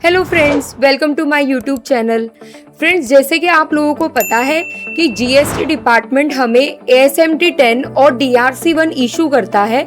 Hello friends, welcome to my YouTube channel. Friends, जैसे कि आप लोगों को पता है कि जीएसटी डिपार्टमेंट हमें ASMT 10 और DRC1 इशू करता है,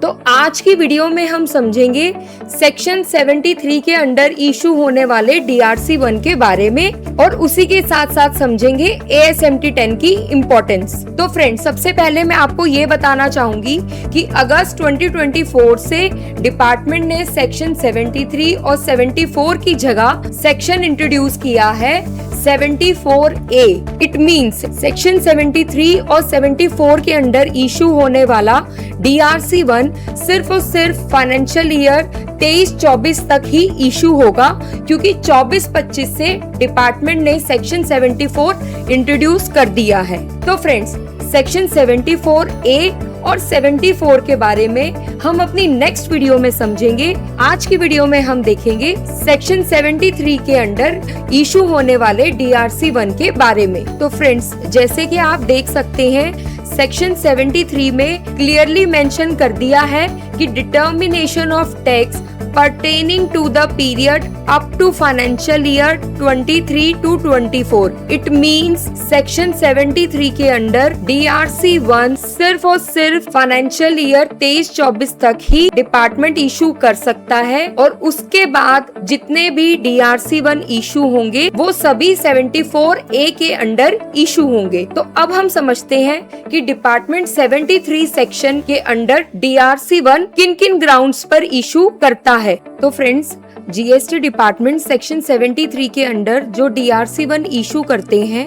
तो आज की वीडियो में हम समझेंगे सेक्शन 73 के अंडर इशू होने वाले DRC1 के बारे में और उसी के साथ साथ समझेंगे ASMT 10 की इम्पोर्टेंस। तो फ्रेंड्स, सबसे पहले मैं आपको ये बताना चाहूंगी कि अगस्त 2024 से डिपार्टमेंट ने सेक्शन 73 और 74 की जगह सेक्शन इंट्रोड्यूस किया है 74A। इट मीन्स सेक्शन 73 और 74 के अंडर इशू होने वाला DRC1 सिर्फ और सिर्फ फाइनेंशियल ईयर 23-24 तक ही इशू होगा, क्योंकि 24-25 से डिपार्टमेंट ने सेक्शन 74 इंट्रोड्यूस कर दिया है। तो फ्रेंड्स, सेक्शन 74A और 74 के बारे में हम अपनी नेक्स्ट वीडियो में समझेंगे। आज की वीडियो में हम देखेंगे सेक्शन 73 के अंडर इशू होने वाले DRC1 के बारे में। तो फ्रेंड्स, जैसे कि आप देख सकते हैं, सेक्शन 73 में क्लियरली मेंशन कर दिया है कि determination of tax pertaining to the period up to financial year 23 to 24। It means section 73 के अंडर DRC1 सिर्फ और सिर्फ फाइनेंशियल ईयर 23-24 तक ही डिपार्टमेंट इशू कर सकता है, और उसके बाद जितने भी DRC1 इशू होंगे वो सभी 74A के अंडर इशू होंगे। तो अब हम समझते हैं कि डिपार्टमेंट 73 सेक्शन के अंडर DRC1 किन किन ग्राउंड्स पर इशू करता है। तो फ्रेंड्स, जीएसटी डिपार्टमेंट सेक्शन 73 के अंडर जो DRC1 इशू करते हैं,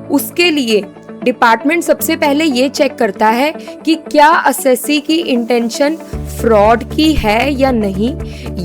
उसके लिए डिपार्टमेंट सबसे पहले ये चेक करता है कि क्या असेसी की इंटेंशन फ्रॉड की है या नहीं,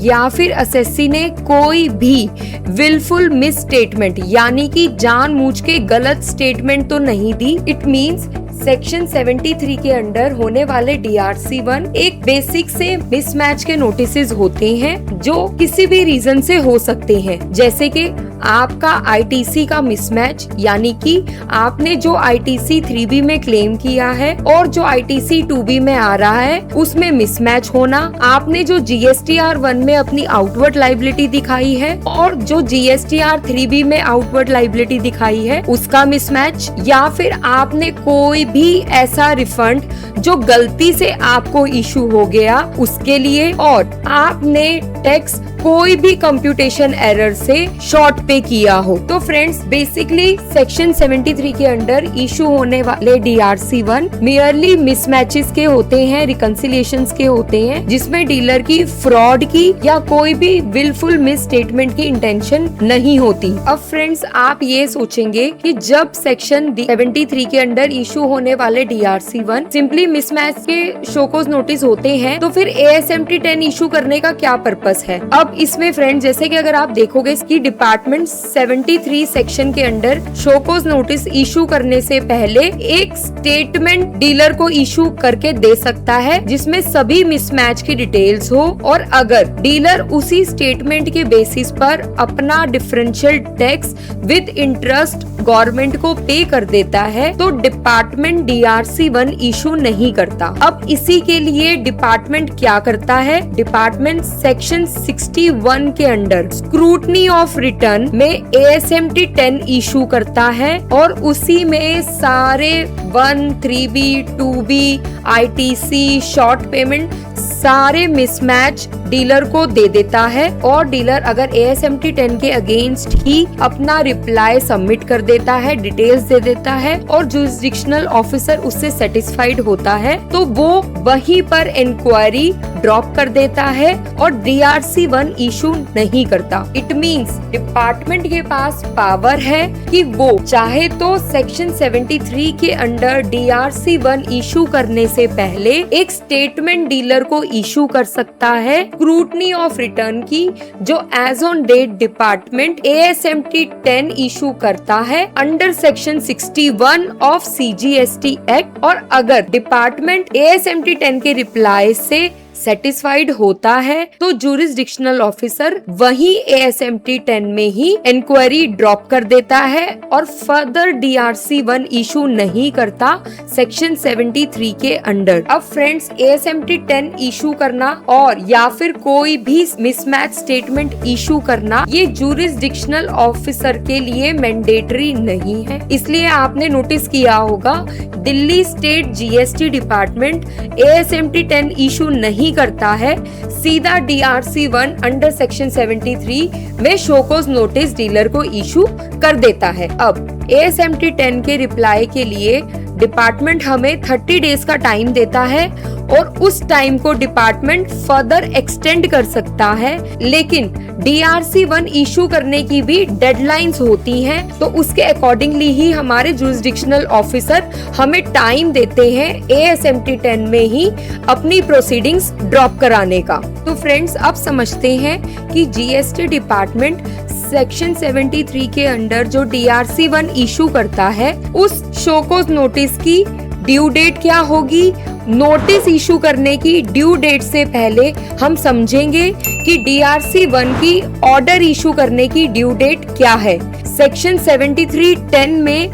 या फिर असेसी ने कोई भी विलफुल मिस स्टेटमेंट यानी कि जानबूझ के गलत स्टेटमेंट तो नहीं दी। इट मींस सेक्शन 73 के अंडर होने वाले DRC1 एक बेसिक से मिसमैच के नोटिसेस होते हैं जो किसी भी रीजन से हो सकते हैं, जैसे कि आपका ITC का मिसमैच, यानी कि आपने जो ITC 3B में क्लेम किया है और जो ITC 2B में आ रहा है उसमें मिसमैच होना, आपने जो GSTR 1 में अपनी आउटवर्ड लाइबिलिटी दिखाई है और जो GSTR 3B में आउटवर्ड लाइबिलिटी दिखाई है उसका मिसमैच, या फिर आपने कोई भी ऐसा रिफंड जो गलती से आपको इशू हो गया उसके लिए, और आपने टैक्स कोई भी कंप्यूटेशन एरर से शॉर्ट पे किया हो। तो फ्रेंड्स, बेसिकली सेक्शन 73 के अंडर इशू होने वाले DRC1 मियरली मिसमैचेस के होते हैं, रिकंसिलिएशंस के होते हैं, जिसमें डीलर की फ्रॉड की या कोई भी विलफुल मिस स्टेटमेंट की इंटेंशन नहीं होती। अब फ्रेंड्स, आप ये सोचेंगे कि जब सेक्शन 73 के अंडर इशू होने वाले DRC1 सिंपली मिसमैच के शोकोज नोटिस होते हैं, तो फिर ASMT 10 इशू करने का क्या पर्पस है। अब इसमें फ्रेंड, जैसे कि अगर आप देखोगे कि डिपार्टमेंट 73 सेक्शन के अंडर शोकोज नोटिस इशू करने से पहले एक स्टेटमेंट डीलर को इशू करके दे सकता है जिसमें सभी मिसमैच की डिटेल्स हो, और अगर डीलर उसी स्टेटमेंट के बेसिस पर अपना differential tax with interest government को पे कर देता है तो डिपार्टमेंट DRC1 इशू नहीं करता। अब इसी के लिए डिपार्टमेंट क्या करता है, डिपार्टमेंट सेक्शन 61 के अंडर स्क्रूटनी ऑफ रिटर्न में ASMT 10 इशू करता है, और उसी में सारे 1, 3B, 2B, ITC, short payment सारे मिसमैच डीलर को दे देता है, और डीलर अगर ASMT 10 के अगेंस्ट ही अपना रिप्लाई सबमिट कर देता है, डिटेल्स दे देता है, और जुरिसडिक्शनल ऑफिसर उससे सेटिस्फाइड होता है, तो वो वहीं पर इंक्वायरी ड्रॉप कर देता है और DRC1 इशू नहीं करता। इट मींस डिपार्टमेंट के पास पावर है कि वो चाहे तो सेक्शन 73 के अंडर DRC1 इशू करने से पहले एक स्टेटमेंट डीलर को इशू कर सकता है स्क्रूटनी ऑफ रिटर्न की, जो as on date department ASMT 10 issue करता है under section 61 of CGST act, और अगर डिपार्टमेंट ASMT 10 के रिप्लाई से सेटिस्फाइड होता है तो जुरिस्डिक्शनल ऑफिसर वही ASMT 10 में ही इंक्वायरी ड्रॉप कर देता है और फर्दर DRC 1 इशू नहीं करता सेक्शन 73 के अंडर। अब फ्रेंड्स, ASMT 10 इशू करना और या फिर कोई भी मिसमैच स्टेटमेंट इशू करना ये जुरिस्डिक्शनल ऑफिसर के लिए मैंडेटरी नहीं है। इसलिए आपने नोटिस किया होगा Delhi state GST department ASMT 10 issue नहीं करता है, सीधा DRC 1 अंडर सेक्शन 73 में शोकोज नोटिस डीलर को इशू कर देता है। अब ASMT 10 के रिप्लाई के लिए डिपार्टमेंट हमें 30 डेज का टाइम देता है और उस टाइम को डिपार्टमेंट फर्दर एक्सटेंड कर सकता है, लेकिन DRC 1 इशू करने की भी डेडलाइंस होती हैं, तो उसके अकॉर्डिंगली ही हमारे जुरिस्डिक्शनल ऑफिसर हमें टाइम देते हैं ASMT 10 में ही अपनी प्रोसीडिंग्स ड्रॉप कराने का। तो फ्रेंड्स, अब समझते हैं कि GST डिपार्टमेंट सेक्शन 73 के अंडर जो DRC 1 इशू करता है उस शोकोज नोटिस की ड्यू डेट क्या होगी। नोटिस इशू करने की ड्यू डेट से पहले हम समझेंगे कि DRC 1 की ऑर्डर इशू करने की ड्यू डेट क्या है। सेक्शन 73(10) में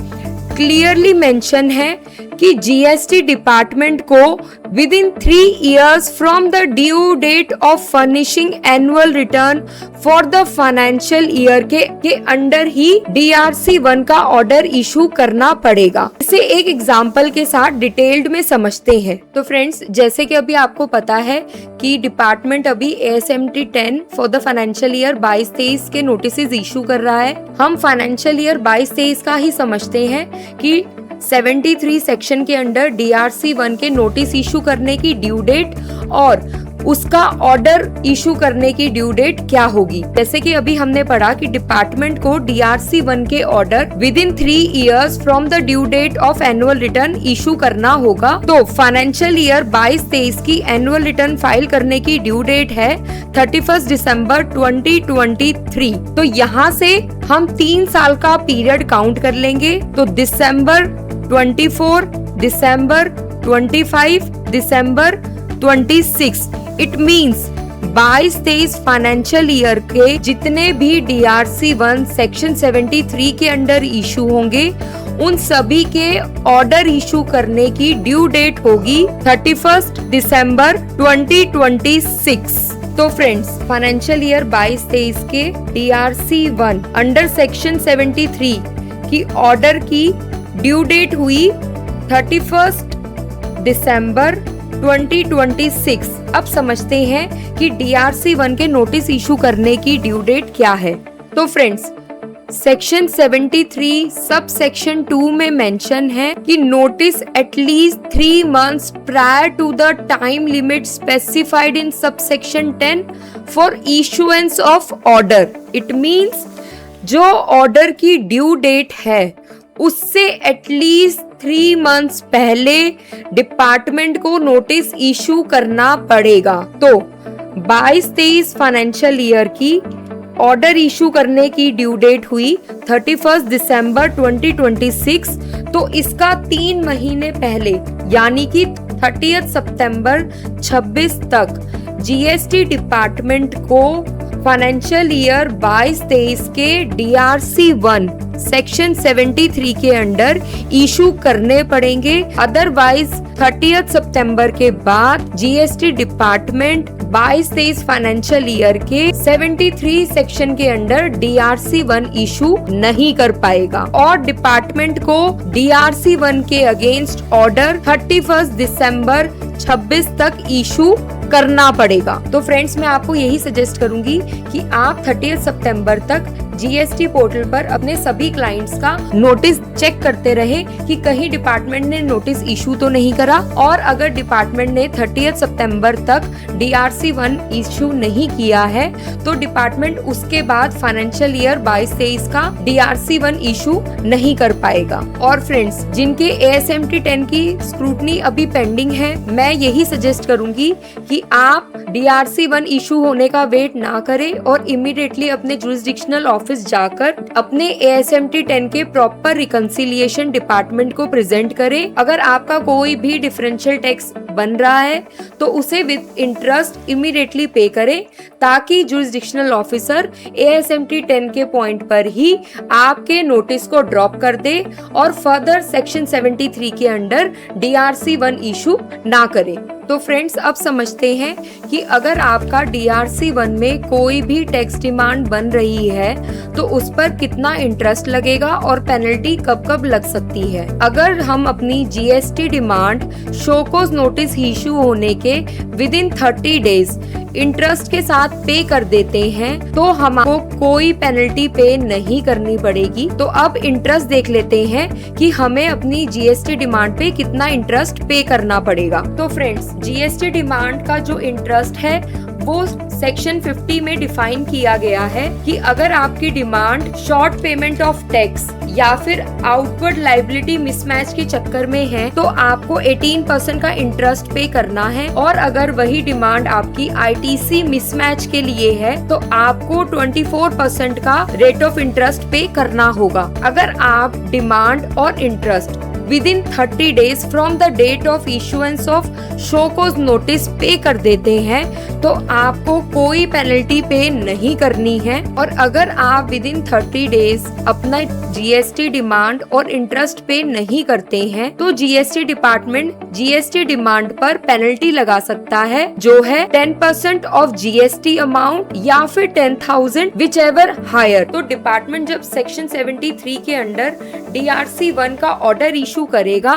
क्लियरली मेंशन है कि GST डिपार्टमेंट को within 3 years from the due date of furnishing annual return for the financial year के अंडर ही DRC 1 का ऑर्डर इशू करना पड़ेगा। इसे एक एग्जांपल के साथ डिटेल्ड में समझते हैं। तो फ्रेंड्स, जैसे कि अभी आपको पता है कि डिपार्टमेंट अभी ASMT 10 for the financial year 22-23 के नोटिस इशू कर रहा है। हम फाइनेंशियल ईयर 22-23 का ही समझते हैं कि 73 सेक्शन के अंडर DRC 1 के नोटिस इशू करने की ड्यू डेट और उसका ऑर्डर इशू करने की ड्यू डेट क्या होगी। जैसे कि अभी हमने पढ़ा कि डिपार्टमेंट को DRC 1 के order within 3 years from the due date of annual return issue करना होगा। तो फाइनेंशियल ईयर 22-23 की एनुअल रिटर्न फाइल करने की ड्यू डेट है 31 दिसंबर 2023। तो यहाँ से हम 3 साल का पीरियड काउंट कर लेंगे। तो दिसंबर 24, दिसंबर 25, दिसंबर 26। इट मीन्स 22-23 फाइनेंशियल ईयर के जितने भी DRC 1 सेक्शन 73 के अंडर इशू होंगे उन सभी के ऑर्डर इशू करने की ड्यू डेट होगी 31 दिसंबर 2026। तो फ्रेंड्स, फाइनेंशियल ईयर 22-23 के DRC 1 अंडर सेक्शन 73 की ऑर्डर की ड्यू डेट हुई 31 दिसंबर 2026। अब समझते हैं कि DRC 1 के नोटिस इशू करने की ड्यू डेट क्या है। तो फ्रेंड्स, सेक्शन 73 सब सेक्शन 2 में मेंशन है कि notice at least 3 months prior to the time limit specified in sub section 10 for issuance of order. It means जो ऑर्डर की ड्यू डेट है उससे एटलीस्ट 3 months पहले डिपार्टमेंट को नोटिस इशू करना पड़ेगा। तो 22-23 फाइनेंशियल ईयर की ऑर्डर इशू करने की ड्यू डेट हुई 31 दिसंबर 2026। तो इसका 3 महीने पहले यानी कि 30 सितंबर 26 तक GST डिपार्टमेंट को फाइनेंशियल ईयर 22-23 के DRC 1 सेक्शन 73 के अंडर इशू करने पड़ेंगे। अदरवाइज 30 सितंबर के बाद GST डिपार्टमेंट 22-23 फाइनेंशियल ईयर के 73 सेक्शन के अंडर DRC 1 इशू नहीं कर पाएगा और डिपार्टमेंट को DRC 1 के अगेंस्ट ऑर्डर 31 दिसंबर 26 तक इशू करना पड़ेगा। तो फ्रेंड्स, मैं आपको यही सजेस्ट करूंगी कि आप 30 सितंबर तक GST पोर्टल पर अपने सभी क्लाइंट्स का नोटिस चेक करते रहे कि कहीं डिपार्टमेंट ने नोटिस इशू तो नहीं करा, और अगर डिपार्टमेंट ने 30 सितंबर तक DRC 1 इशू नहीं किया है तो डिपार्टमेंट उसके बाद फाइनेंशियल ईयर 22-23 का DRC 1 इशू नहीं कर पाएगा। और फ्रेंड्स, जिनके ASMT 10 की स्क्रूटनी अभी पेंडिंग है, मैं यही सजेस्ट करूंगी कि आप DRC 1 इशू होने का वेट ना करें और इमीडिएटली अपने जुरिस्डिक्शनल ऑफिस जाकर अपने ASMT 10 के प्रॉपर रिकंसिलिएशन डिपार्टमेंट को प्रेजेंट करें। अगर आपका कोई भी डिफरेंशियल टैक्स बन रहा है तो उसे विद इंटरेस्ट इमीडिएटली पे करें, ताकि जुरिसडिक्शनल ऑफिसर ASMT 10 के पॉइंट पर ही आपके नोटिस को ड्रॉप कर दे और फर्दर सेक्शन 73 के अंडर DRC 1 इशू ना करे। तो फ्रेंड्स, अब समझते हैं कि अगर आपका DRC 1 में कोई भी टैक्स डिमांड बन रही है तो उस पर कितना इंटरेस्ट लगेगा और पेनल्टी कब कब लग सकती है। अगर हम अपनी GST demand show cause notice issue होने के विद इन 30 डेज इंटरेस्ट के साथ पे कर देते हैं तो हमको कोई पेनल्टी पे नहीं करनी पड़ेगी। तो अब इंटरेस्ट देख लेते हैं कि हमें अपनी GST डिमांड पे कितना इंटरेस्ट पे करना पड़ेगा। तो फ्रेंड्स, GST डिमांड का जो इंटरेस्ट है वो सेक्शन 50 में डिफाइन किया गया है कि अगर आपकी demand short payment of tax या फिर आउटवर्ड लाइबिलिटी मिसमैच के चक्कर में है तो आपको 18% का इंटरेस्ट पे करना है, और अगर वही डिमांड आपकी ITC मिसमैच के लिए है तो आपको 24% का रेट ऑफ इंटरेस्ट पे करना होगा। अगर आप डिमांड और interest within 30 days from the date of issuance of show cause notice पे कर देते हैं तो आपको कोई पेनल्टी पे नहीं करनी है। और अगर आप within 30 days अपना GST डिमांड और इंटरेस्ट पे नहीं करते हैं तो GST डिपार्टमेंट GST डिमांड पर पेनल्टी लगा सकता है, जो है 10% ऑफ GST अमाउंट या फिर 10,000 विच एवर हायर। तो डिपार्टमेंट जब सेक्शन 73 के अंडर DRC 1 का ऑर्डर इशू करेगा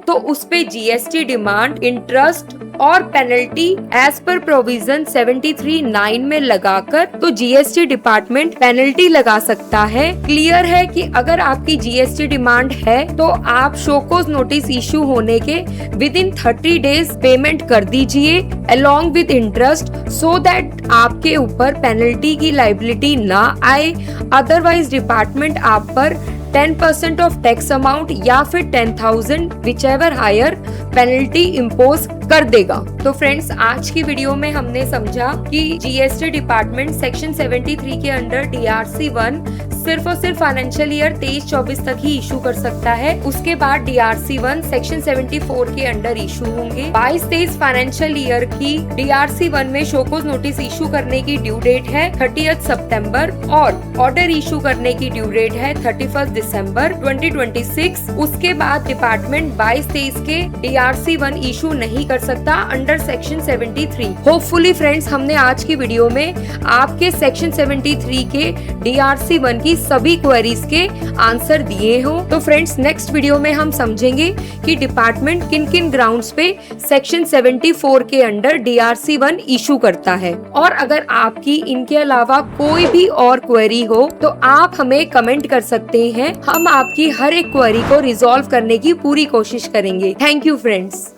तो उस पे GST डिमांड, इंटरेस्ट और पेनल्टी एज पर प्रोविजन 73(9) में लगाकर तो GST डिपार्टमेंट पेनल्टी लगा सकता है। क्लियर है कि अगर आपकी GST डिमांड है तो आप शो कॉज नोटिस इशू होने के विद इन 30 डेज पेमेंट कर दीजिए along with interest, so that आपके ऊपर पेनल्टी की लाइबिलिटी ना आए। अदरवाइज डिपार्टमेंट आप पर 10% ऑफ टैक्स अमाउंट या फिर 10,000 whichever higher penalty impose कर देगा। तो फ्रेंड्स, आज की वीडियो में हमने समझा कि GST डिपार्टमेंट सेक्शन 73 के अंडर DRC 1 सिर्फ और सिर्फ फाइनेंशियल ईयर 23-24 तक ही इशू कर सकता है। उसके बाद DRC 1 सेक्शन 74 के अंडर इशू होंगे। 22-23 फाइनेंशियल ईयर की DRC 1 में शो कॉज नोटिस इशू करने की ड्यू डेट है 30 सितंबर और ऑर्डर इशू करने की ड्यू डेट है 31 दिसंबर 2026। उसके बाद डिपार्टमेंट 22-23 के DRC 1 इशू नहीं कर सकता अंडर सेक्शन 73। होपफुली फ्रेंड्स, हमने आज की वीडियो में आपके सेक्शन 73 के DRC 1 की सभी क्वेरीज के आंसर दिए हो। तो फ्रेंड्स, नेक्स्ट वीडियो में हम समझेंगे कि डिपार्टमेंट किन किन ग्राउंड्स पे सेक्शन 74 के अंडर DRC 1 इशू करता है। और अगर आपकी इनके अलावा कोई भी और क्वेरी हो तो आप हमें कमेंट कर सकते हैं। हम आपकी हर एक क्वेरी को रिजॉल्व करने की पूरी कोशिश करेंगे। Thank you friends.